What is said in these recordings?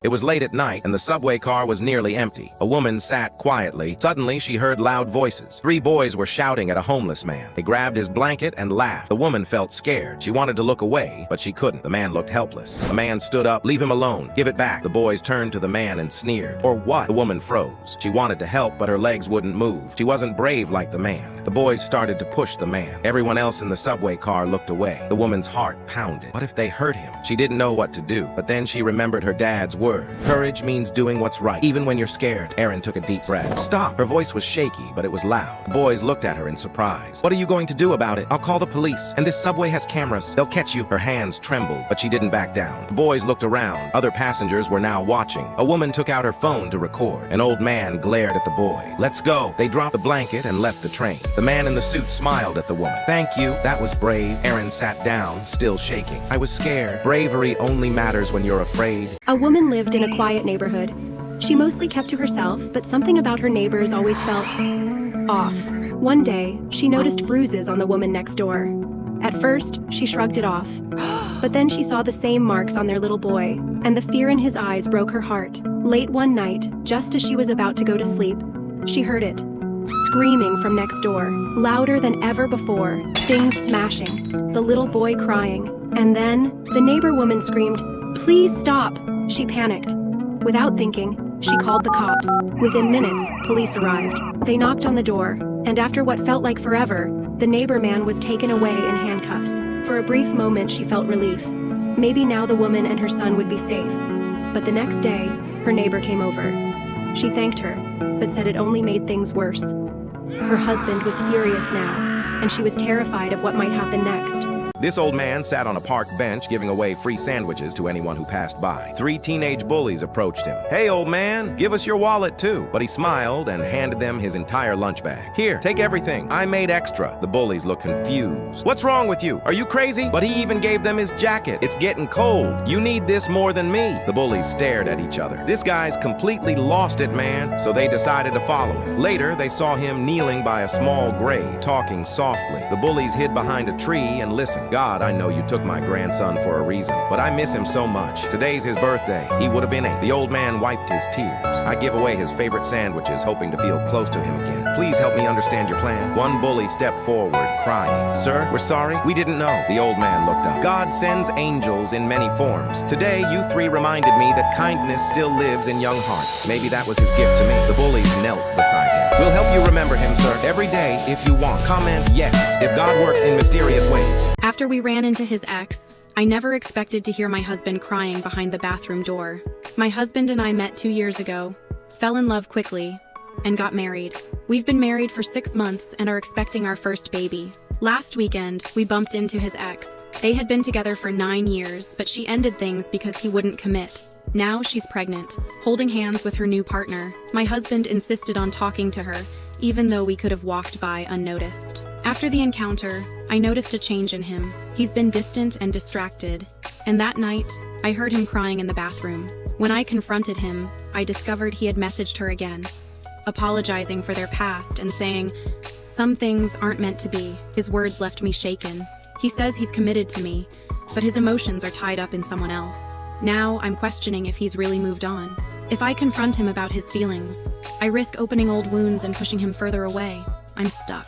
It was late at night, and the subway car was nearly empty. A woman sat quietly. Suddenly, she heard loud voices. 3 boys were shouting at a homeless man. They grabbed his blanket and laughed. The woman felt scared. She wanted to look away, but she couldn't. The man looked helpless. The man stood up. "Leave him alone. Give it back." The boys turned to the man and sneered. "For what?" The woman froze. She wanted to help, but her legs wouldn't move. She wasn't brave like the man. The boys started to push the man. Everyone else in the subway car looked away. The woman's heart pounded. What if they hurt him? She didn't know what to do, but then she remembered her dad's word. Courage means doing what's right, even when you're scared. Erin took a deep breath. "Stop!" Her voice was shaky, but it was loud. The boys looked at her in surprise. "What are you going to do about it?" "I'll call the police, and this subway has cameras. They'll catch you." Her hands trembled, but she didn't back down. The boys looked around. Other passengers were now watching. A woman took out her phone to record. An old man glared at the boy. "Let's go." They dropped the blanket and left the train. The man in the suit smiled at the woman. "Thank you. That was brave." Erin sat down, still shaking. "I was scared. Bravery only matters when you're afraid." A woman lived in a quiet neighborhood. She mostly kept to herself, but something about her neighbors always felt off. One day, she noticed bruises on the woman next door. At first, she shrugged it off. But then she saw the same marks on their little boy, and the fear in his eyes broke her heart. Late one night, just as she was about to go to sleep, she heard it. Screaming from next door, louder than ever before, things smashing, the little boy crying. And then, the neighbor woman screamed, "Please stop!" She panicked. Without thinking, she called the cops. Within minutes, police arrived. They knocked on the door, and after what felt like forever, the neighbor man was taken away in handcuffs. For a brief moment, she felt relief. Maybe now the woman and her son would be safe. But the next day, her neighbor came over. She thanked her, but said it only made things worse. Her husband was furious now, and she was terrified of what might happen next. This old man sat on a park bench giving away free sandwiches to anyone who passed by. 3 teenage bullies approached him. "Hey, old man, give us your wallet too." But he smiled and handed them his entire lunch bag. "Here, take everything. I made extra." The bullies looked confused. "What's wrong with you? Are you crazy?" But he even gave them his jacket. "It's getting cold. You need this more than me." The bullies stared at each other. "This guy's completely lost it, man." So they decided to follow him. Later, they saw him kneeling by a small grave, talking softly. The bullies hid behind a tree and listened. "God, I know you took my grandson for a reason, but I miss him so much. Today's his birthday. He would have been 8. The old man wiped his tears. "I give away his favorite sandwiches, hoping to feel close to him again. Please help me understand your plan." One bully stepped forward, crying. "Sir, we're sorry. We didn't know." The old man looked up. "God sends angels in many forms. Today, you 3 reminded me that kindness still lives in young hearts. Maybe that was his gift to me." The bullies knelt beside him. "We'll help you remember him, sir. Every day, if you want. Comment yes if God works in mysterious ways." After we ran into his ex, I never expected to hear my husband crying behind the bathroom door. My husband and I met 2 years ago, fell in love quickly, and got married. We've been married for 6 months and are expecting our first baby. Last weekend, we bumped into his ex. They had been together for 9 years, but she ended things because he wouldn't commit. Now she's pregnant, holding hands with her new partner. My husband insisted on talking to her, even though we could have walked by unnoticed. After the encounter, I noticed a change in him. He's been distant and distracted, and that night, I heard him crying in the bathroom. When I confronted him, I discovered he had messaged her again, apologizing for their past and saying, "Some things aren't meant to be." His words left me shaken. He says he's committed to me, but his emotions are tied up in someone else. Now I'm questioning if he's really moved on. If I confront him about his feelings, I risk opening old wounds and pushing him further away. I'm stuck.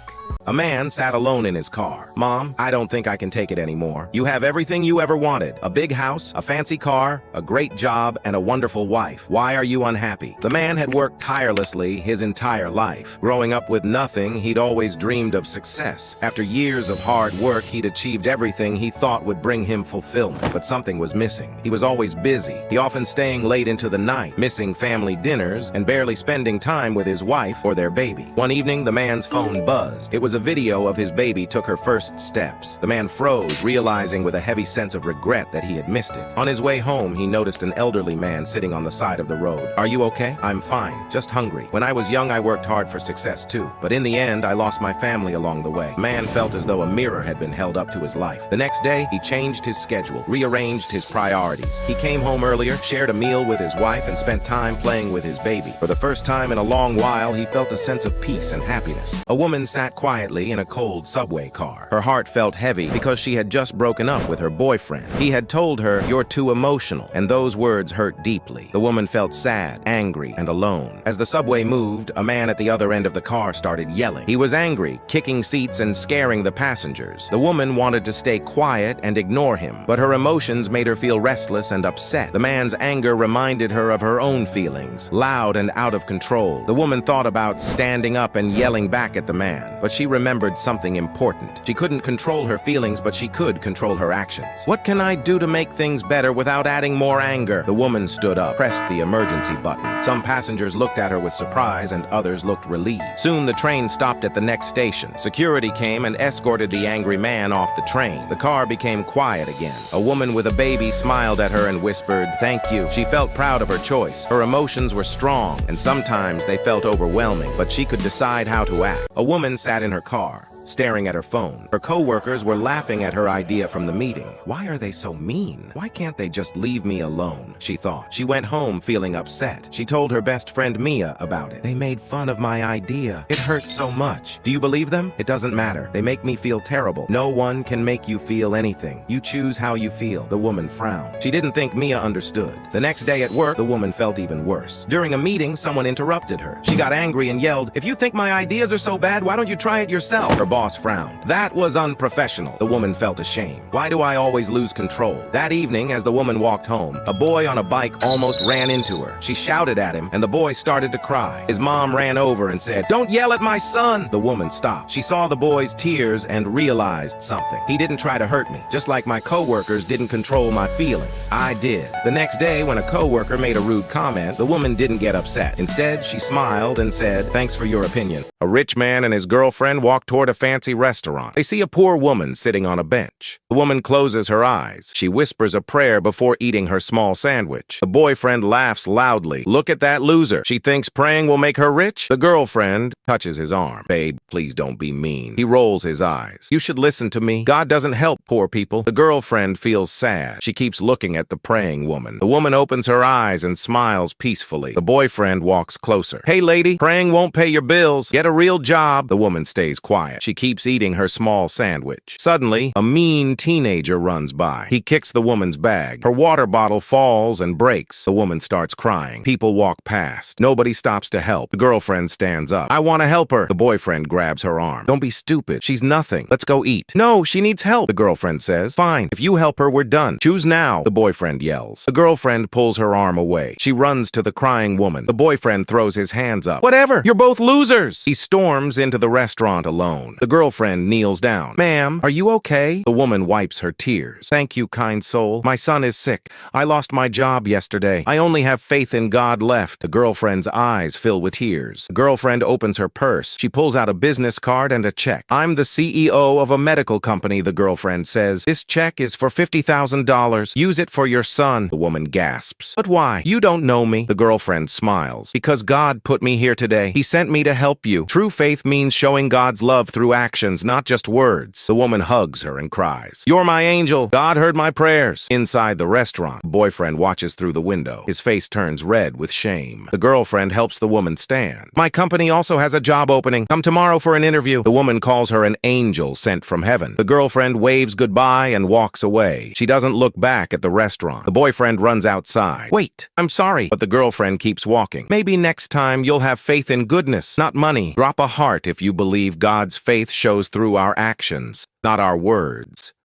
A man sat alone in his car. "Mom, I don't think I can take it anymore. You have everything you ever wanted. A big house, a fancy car, a great job, and a wonderful wife. Why are you unhappy?" The man had worked tirelessly his entire life. Growing up with nothing, he'd always dreamed of success. After years of hard work, he'd achieved everything he thought would bring him fulfillment. But something was missing. He was always busy. He often staying late into the night, missing family dinners, and barely spending time with his wife or their baby. One evening, the man's phone buzzed. It was a video of his baby took her first steps. The man froze, realizing with a heavy sense of regret that he had missed it. On his way home, he noticed an elderly man sitting on the side of the road. "Are you okay?" "I'm fine, just hungry. When I was young, I worked hard for success too. But in the end, I lost my family along the way." The man felt as though a mirror had been held up to his life. The next day, he changed his schedule, rearranged his priorities. He came home earlier, shared a meal with his wife, and spent time playing with his baby. For the first time in a long while, he felt a sense of peace and happiness. A woman sat quietly quietly in a cold subway car. Her heart felt heavy because she had just broken up with her boyfriend. He had told her, "You're too emotional," and those words hurt deeply. The woman felt sad, angry, and alone. As the subway moved, a man at the other end of the car started yelling. He was angry, kicking seats and scaring the passengers. The woman wanted to stay quiet and ignore him, but her emotions made her feel restless and upset. The man's anger reminded her of her own feelings, loud and out of control. The woman thought about standing up and yelling back at the man, but she remembered something important. She couldn't control her feelings, but she could control her actions. What can I do to make things better without adding more anger? The woman stood up, pressed the emergency button. Some passengers looked at her with surprise and others looked relieved. Soon the train stopped at the next station. Security came and escorted the angry man off the train. The car became quiet again. A woman with a baby smiled at her and whispered, "Thank you." She felt proud of her choice. Her emotions were strong, and sometimes they felt overwhelming, but she could decide how to act. A woman sat in her car, staring at her phone. Her co-workers were laughing at her idea from the meeting. Why are they so mean? Why can't they just leave me alone? She thought. She went home feeling upset. She told her best friend Mia about it. They made fun of my idea. It hurts so much. Do you believe them? It doesn't matter. They make me feel terrible. No one can make you feel anything. You choose how you feel. The woman frowned. She didn't think Mia understood. The next day at work, the woman felt even worse. During a meeting, someone interrupted her. She got angry and yelled, "If you think my ideas are so bad, why don't you try it yourself?" Her boss frowned. That was unprofessional. The woman felt ashamed. Why do I always lose control? That evening, as the woman walked home, a boy on a bike almost ran into her. She shouted at him, and the boy started to cry. His mom ran over and said, "Don't yell at my son!" The woman stopped. She saw the boy's tears and realized something. He didn't try to hurt me, just like my coworkers didn't control my feelings. I did. The next day, when a coworker made a rude comment, the woman didn't get upset. Instead, she smiled and said, "Thanks for your opinion." A rich man and his girlfriend walk toward a fancy restaurant. They see a poor woman sitting on a bench. The woman closes her eyes. She whispers a prayer before eating her small sandwich. The boyfriend laughs loudly. "Look at that loser. She thinks praying will make her rich?" The girlfriend touches his arm. "Babe, please don't be mean." He rolls his eyes. "You should listen to me. God doesn't help poor people." The girlfriend feels sad. She keeps looking at the praying woman. The woman opens her eyes and smiles peacefully. The boyfriend walks closer. "Hey lady, praying won't pay your bills. Get a real job." The woman stays quiet. She keeps eating her small sandwich. Suddenly, a mean teenager runs by. He kicks the woman's bag. Her water bottle falls and breaks. The woman starts crying. People walk past. Nobody stops to help. The girlfriend stands up. "I want to help her." The boyfriend grabs her arm. "Don't be stupid. She's nothing. Let's go eat." "No, she needs help," the girlfriend says. "Fine. If you help her, we're done. Choose now," the boyfriend yells. The girlfriend pulls her arm away. She runs to the crying woman. The boyfriend throws his hands up. "Whatever. You're both losers." He storms into the restaurant alone. The girlfriend kneels down. "Ma'am, are you okay?" The woman wipes her tears. "Thank you, kind soul. My son is sick. I lost my job yesterday. I only have faith in God left." The girlfriend's eyes fill with tears. The girlfriend opens her purse. She pulls out a business card and a check. "I'm the CEO of a medical company," the girlfriend says. "This check is for $50,000. Use it for your son." The woman gasps. "But why? You don't know me." The girlfriend smiles. "Because God put me here today. He sent me to help you. True faith means showing God's love through actions, not just words." The woman hugs her and cries, "You're my angel. God heard my prayers." Inside the restaurant, the boyfriend watches through the window. His face turns red with shame. The girlfriend helps the woman stand. "My company also has a job opening. Come tomorrow for an interview." The woman calls her an angel sent from heaven. The girlfriend waves goodbye and walks away. She doesn't look back at the restaurant. The boyfriend runs outside. "Wait, I'm sorry." But the girlfriend keeps walking. "Maybe next time you'll have faith in goodness, not money." Drop a heart if you believe God's faith shows through our actions, not our words.